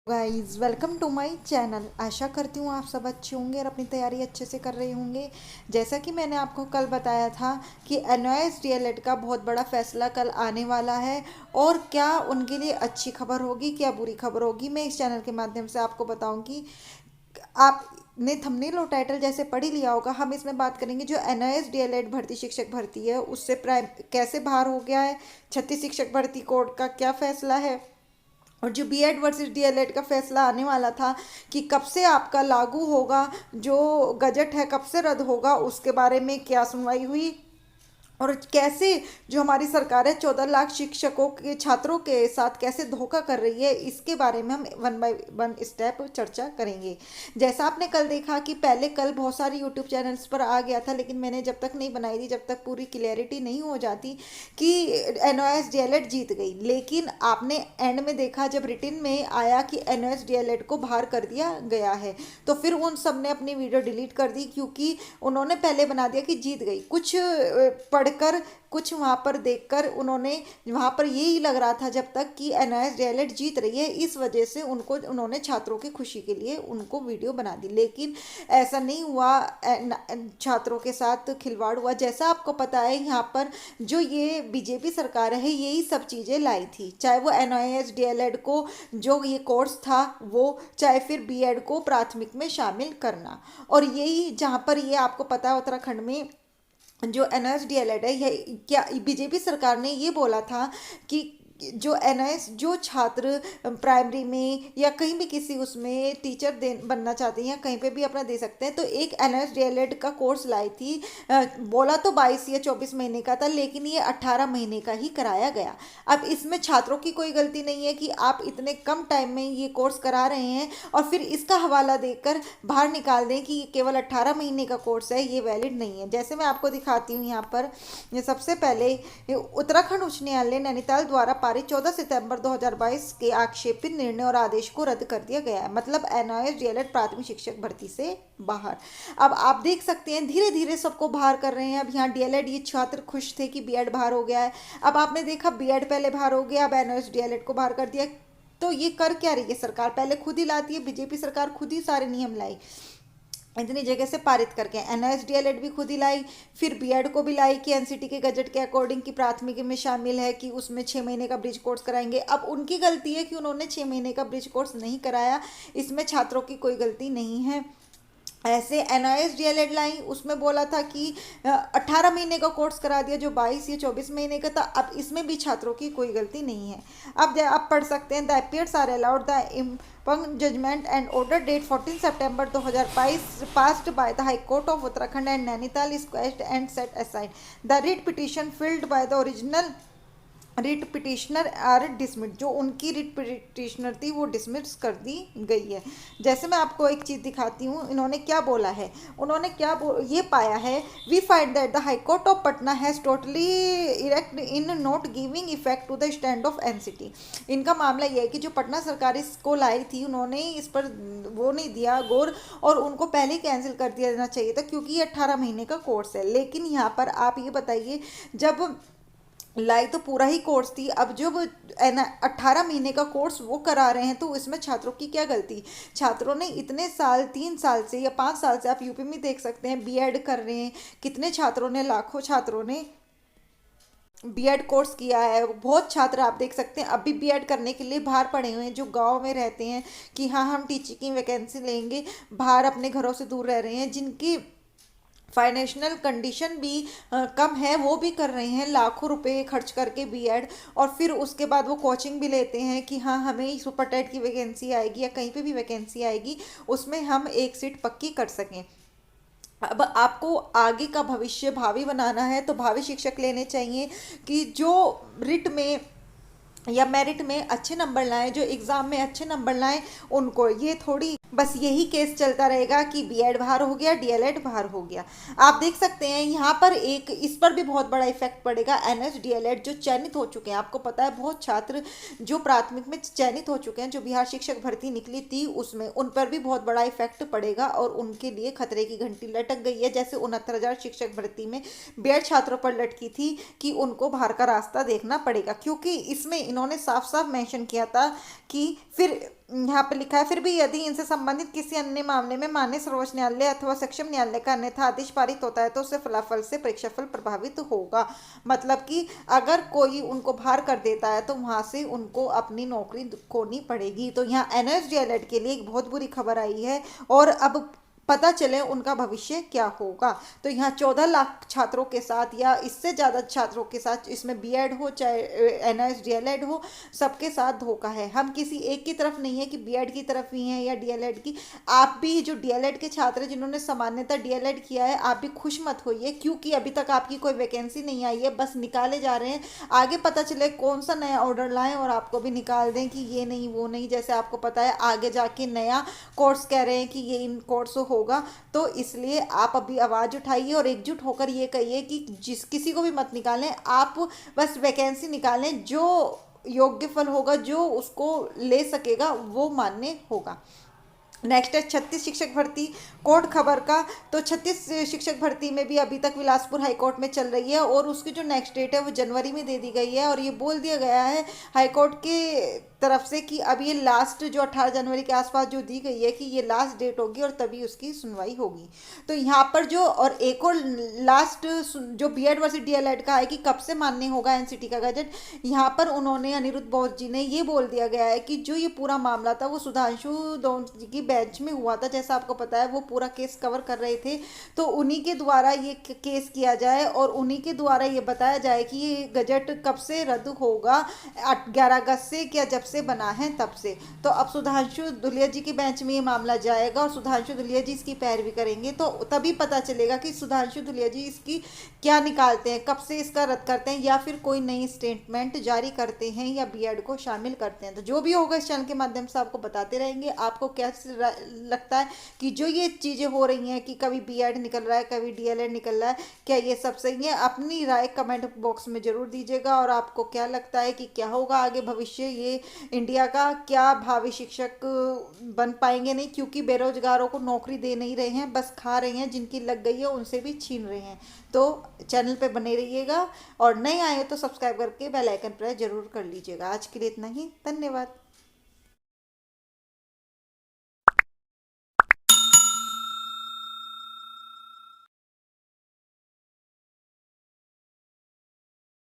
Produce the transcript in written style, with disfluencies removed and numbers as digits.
Guys welcome to my channel. आशा करती हूँ आप सब अच्छे होंगे और अपनी तैयारी अच्छे से कर रहे होंगे। जैसा कि मैंने आपको कल बताया था कि एनओएस डीएलएड का बहुत बड़ा फैसला कल आने वाला है और क्या उनके लिए अच्छी खबर होगी क्या बुरी खबर होगी, मैं इस चैनल के माध्यम से आपको बताऊंगी। आपने थंबनेल और टाइटल जैसे पढ़ ही लिया होगा। हम इसमें बात करेंगे जो एनओएस डीएलएड भर्ती शिक्षक भर्ती है उससे प्राइम कैसे बाहर हो गया है, छत्तीस शिक्षक भर्ती कोड का क्या फैसला है, और जो बीएड वर्सेस डीएलएड का फैसला आने वाला था कि कब से आपका लागू होगा, जो गजट है कब से रद्द होगा, उसके बारे में क्या सुनवाई हुई और कैसे जो हमारी सरकार है 14 लाख शिक्षकों के छात्रों के साथ कैसे धोखा कर रही है, इसके बारे में हम वन बाय वन स्टेप चर्चा करेंगे। जैसा आपने कल देखा कि पहले कल बहुत सारी यूट्यूब चैनल्स पर आ गया था, लेकिन मैंने जब तक नहीं बनाई थी, जब तक पूरी क्लियरिटी नहीं हो जाती कि एनओएस डीएलएड जीत गई। लेकिन आपने एंड में देखा जब रिटिन में आया कि एनओएस डीएलएड को बाहर कर दिया गया है, तो फिर उन सब ने अपनी वीडियो डिलीट कर दी क्योंकि उन्होंने पहले बना दिया कि जीत गई। कुछ पढ़कर कुछ वहाँ पर देखकर उन्होंने वहाँ पर यही लग रहा था जब तक कि एनआईएस डीएलएड जीत रही है, इस वजह से उन्होंने छात्रों की खुशी के लिए उनको वीडियो बना दी। लेकिन ऐसा नहीं हुआ, छात्रों के साथ खिलवाड़ हुआ। जैसा आपको पता है यहाँ पर जो ये बीजेपी सरकार है यही सब चीज़ें लाई थी, चाहे वो एनआईएस डीएलएड को जो ये कोर्स था वो, चाहे फिर बीएड को प्राथमिक में शामिल करना। और यही जहाँ पर ये आपको पता है उत्तराखंड में जो एनएस डीएलएड है, यह क्या बीजेपी सरकार ने ये बोला था कि जो एनएस जो छात्र प्राइमरी में या कहीं भी किसी उसमें टीचर दे बनना चाहते हैं या कहीं पे भी अपना दे सकते हैं, तो एक एनएस डीएलएड का कोर्स लाई थी। बोला तो 22 या 24 महीने का था, लेकिन ये 18 महीने का ही कराया गया। अब इसमें छात्रों की कोई गलती नहीं है कि आप इतने कम टाइम में ये कोर्स करा रहे हैं और फिर इसका हवाला देकर बाहर निकाल दें कि केवल 18 महीने का कोर्स है, ये वैलिड नहीं है। जैसे मैं आपको दिखाती हूँ यहाँ पर, सबसे पहले उत्तराखंड उच्च न्यायालय नैनीताल द्वारा पारित 14 सितंबर 2022 के आक्षेपित निर्णय और आदेश को रद्द कर दिया गया है। मतलब एनआईएस डीएलएड प्राथमिक शिक्षक भर्ती से बाहर। अब आप देख सकते हैं धीरे धीरे सबको बाहर कर रहे हैं। अब यहाँ डीएलएड ये छात्र खुश थे कि बीएड बाहर हो गया है। अब आपने देखा बीएड पहले बाहर हो गया, अब एनआईएस डीएलएड को बाहर कर दिया। तो ये कर क्या रही है सरकार? पहले खुद ही लाती है, बीजेपी सरकार खुद ही सारे नियम लाई इतनी जगह से पारित करके। एनआईएस डीएलएड भी खुद ही लाई, फिर बीएड को भी लाई कि एनसीटी के गजट के अकॉर्डिंग की प्राथमिक में शामिल है कि उसमें 6 महीने का ब्रिज कोर्स कराएंगे। अब उनकी गलती है कि उन्होंने 6 महीने का ब्रिज कोर्स नहीं कराया, इसमें छात्रों की कोई गलती नहीं है। ऐसे एनआईएस डीएलएड लाई, उसमें बोला था कि 18 महीने का कोर्स करा दिया जो 22 या 24 महीने का था। अब इसमें भी छात्रों की कोई गलती नहीं है। अब आप पढ़ सकते हैं the appeals are allowed the impugned judgment and order date 14 September 2022 passed by the high court of Uttarakhand and Nainital is quashed and set aside the writ petition filed by the original writ petitioner are dismiss. जो उनकी writ petitioner थी वो dismiss कर दी गई है। जैसे मैं आपको एक चीज़ दिखाती हूँ, इन्होंने क्या बोला है। उन्होंने क्या ये पाया है, we find that the high court of Patna has totally erect in not giving effect to the stand of NCT. इनका मामला ये है कि जो पटना सरकार इसको लाई थी उन्होंने इस पर वो नहीं दिया गौर और उनको पहले ही कैंसिल कर दिया जाना चाहिए था क्योंकि ये 18 महीने का कोर्स है। लेकिन यहाँ पर आप ये बताइए, जब लाई तो पूरा ही कोर्स थी, अब जब 18 महीने का कोर्स वो करा रहे हैं तो इसमें छात्रों की क्या गलती? छात्रों ने इतने साल 3 साल से या 5 साल से, आप यूपी में देख सकते हैं बीएड कर रहे हैं, कितने छात्रों ने, लाखों छात्रों ने बीएड कोर्स किया है। बहुत छात्र आप देख सकते हैं अभी बीएड करने के लिए बाहर पड़े हुए हैं, जो गांव में रहते हैं कि हाँ हम टीचिंग की वैकेंसी लेंगे, बाहर अपने घरों से दूर रह रहे हैं, जिनकी फाइनेंशियल कंडीशन भी कम है, वो भी कर रहे हैं लाखों रुपए खर्च करके बीएड। और फिर उसके बाद वो कोचिंग भी लेते हैं कि हाँ हमें सुपर टेट की वैकेंसी आएगी या कहीं पे भी वैकेंसी आएगी उसमें हम एक सीट पक्की कर सकें। अब आपको आगे का भविष्य भावी बनाना है तो भावी शिक्षक लेने चाहिए कि जो रिट में या मेरिट में अच्छे नंबर लाएं, जो एग्ज़ाम में अच्छे नंबर लाएं। उनको ये थोड़ी बस यही केस चलता रहेगा कि बीएड बाहर हो गया, डीएलएड बाहर हो गया। आप देख सकते हैं यहाँ पर एक इस पर भी बहुत बड़ा इफेक्ट पड़ेगा। एनएस डीएलएड जो चयनित हो चुके हैं, आपको पता है बहुत छात्र जो प्राथमिक में चयनित हो चुके हैं, जो बिहार शिक्षक भर्ती निकली थी उसमें, उन पर भी बहुत बड़ा इफेक्ट पड़ेगा और उनके लिए खतरे की घंटी लटक गई है। जैसे 69,000 शिक्षक भर्ती में बीएड छात्रों पर लटकी थी कि उनको बाहर का रास्ता देखना पड़ेगा, क्योंकि इसमें इन्होंने साफ साफ मेंशन किया था कि फिर यहाँ पे लिखा है, फिर भी यदि इनसे संबंधित किसी अन्य मामले में माननीय सर्वोच्च न्यायालय अथवा सक्षम न्यायालय का अन्यथा आदेश पारित होता है तो उससे फलाफल से परीक्षाफल प्रभावित होगा। मतलब कि अगर कोई उनको बाहर कर देता है तो वहां से उनको अपनी नौकरी खोनी पड़ेगी। तो यहाँ एनएसडीएलएड के लिए एक बहुत बुरी खबर आई है और अब पता चले उनका भविष्य क्या होगा। तो यहाँ 14 लाख छात्रों के साथ या इससे ज़्यादा छात्रों के साथ, इसमें बीएड हो चाहे एनएस डीएलएड हो, सबके साथ धोखा है। हम किसी एक की तरफ नहीं है कि बीएड की तरफ ही हैं या डीएलएड की। आप भी जो डीएलएड के छात्र हैं जिन्होंने सामान्यतः डीएलएड किया है, आप भी खुश मत होइए, क्योंकि अभी तक आपकी कोई वैकेंसी नहीं आई है, बस निकाले जा रहे हैं। आगे पता चले कौन सा नया ऑर्डर लाएं और आपको भी निकाल दें कि ये नहीं वो नहीं। जैसे आपको पता है आगे जाके नया कोर्स कह रहे हैं कि ये इन कोर्स होगा। तो इसलिए आप अभी आवाज उठाइए और एकजुट होकर ये कहिए कि जिस किसी को भी मत निकालें, आप बस वैकेंसी निकालें, जो योग्य फल होगा, जो उसको ले सकेगा वो मान्य होगा। नेक्स्ट है 36 शिक्षक भर्ती कोर्ट खबर का। तो 36 शिक्षक भर्ती में भी अभी तक बिलासपुर हाईकोर्ट में चल रही है और उसकी जो नेक्स्ट डेट है वो जनवरी में दे दी गई है। और ये बोल दिया गया है हाईकोर्ट के तरफ से कि अब ये लास्ट जो 18 जनवरी के आसपास जो दी गई है कि ये लास्ट डेट होगी और तभी उसकी सुनवाई होगी। तो यहाँ पर जो और एक और लास्ट जो बीएड वर्सेस डीएलएड का है कि कब से मान्य होगा एनसीटी का गजट, यहाँ पर उन्होंने अनिरुद्ध बोस जी ने ये बोल दिया गया है कि जो ये पूरा मामला था वो सुधांशु दोन जी की बेंच में हुआ था। जैसा आपको पता है वो पूरा केस कवर कर रहे थे, तो उन्हीं के द्वारा ये केस किया जाए और उन्हीं के द्वारा ये बताया जाए कि ये गजट कब से रद्द होगा, 11 अगस्त से क्या जब से बना है तब से। तो अब सुधांशु धुलिया जी की बेंच में ये मामला जाएगा और सुधांशु धुलिया जी इसकी पैरवी करेंगे। तो तभी पता चलेगा कि सुधांशु धुलिया जी इसकी क्या निकालते हैं, कब से इसका रद्द करते हैं या फिर कोई नई स्टेटमेंट जारी करते हैं या बीएड को शामिल करते हैं। तो जो भी होगा इस चैनल के माध्यम से आपको बताते रहेंगे। आपको क्या लगता है कि जो ये चीज़ें हो रही हैं कि कभी बीएड निकल रहा है कभी डीएलएड निकल रहा है, क्या ये सब सही है? अपनी राय कमेंट बॉक्स में ज़रूर दीजिएगा। और आपको क्या लगता है कि क्या होगा आगे भविष्य, ये इंडिया का क्या भावी शिक्षक बन पाएंगे? नहीं, क्योंकि बेरोजगारों को नौकरी दे नहीं रहे हैं, बस खा रहे हैं, जिनकी लग गई है उनसे भी छीन रहे हैं। तो चैनल पे बने रहिएगा और नए आए हो तो सब्सक्राइब करके बेल आइकन प्रेस जरूर कर लीजिएगा। आज के लिए इतना ही, धन्यवाद।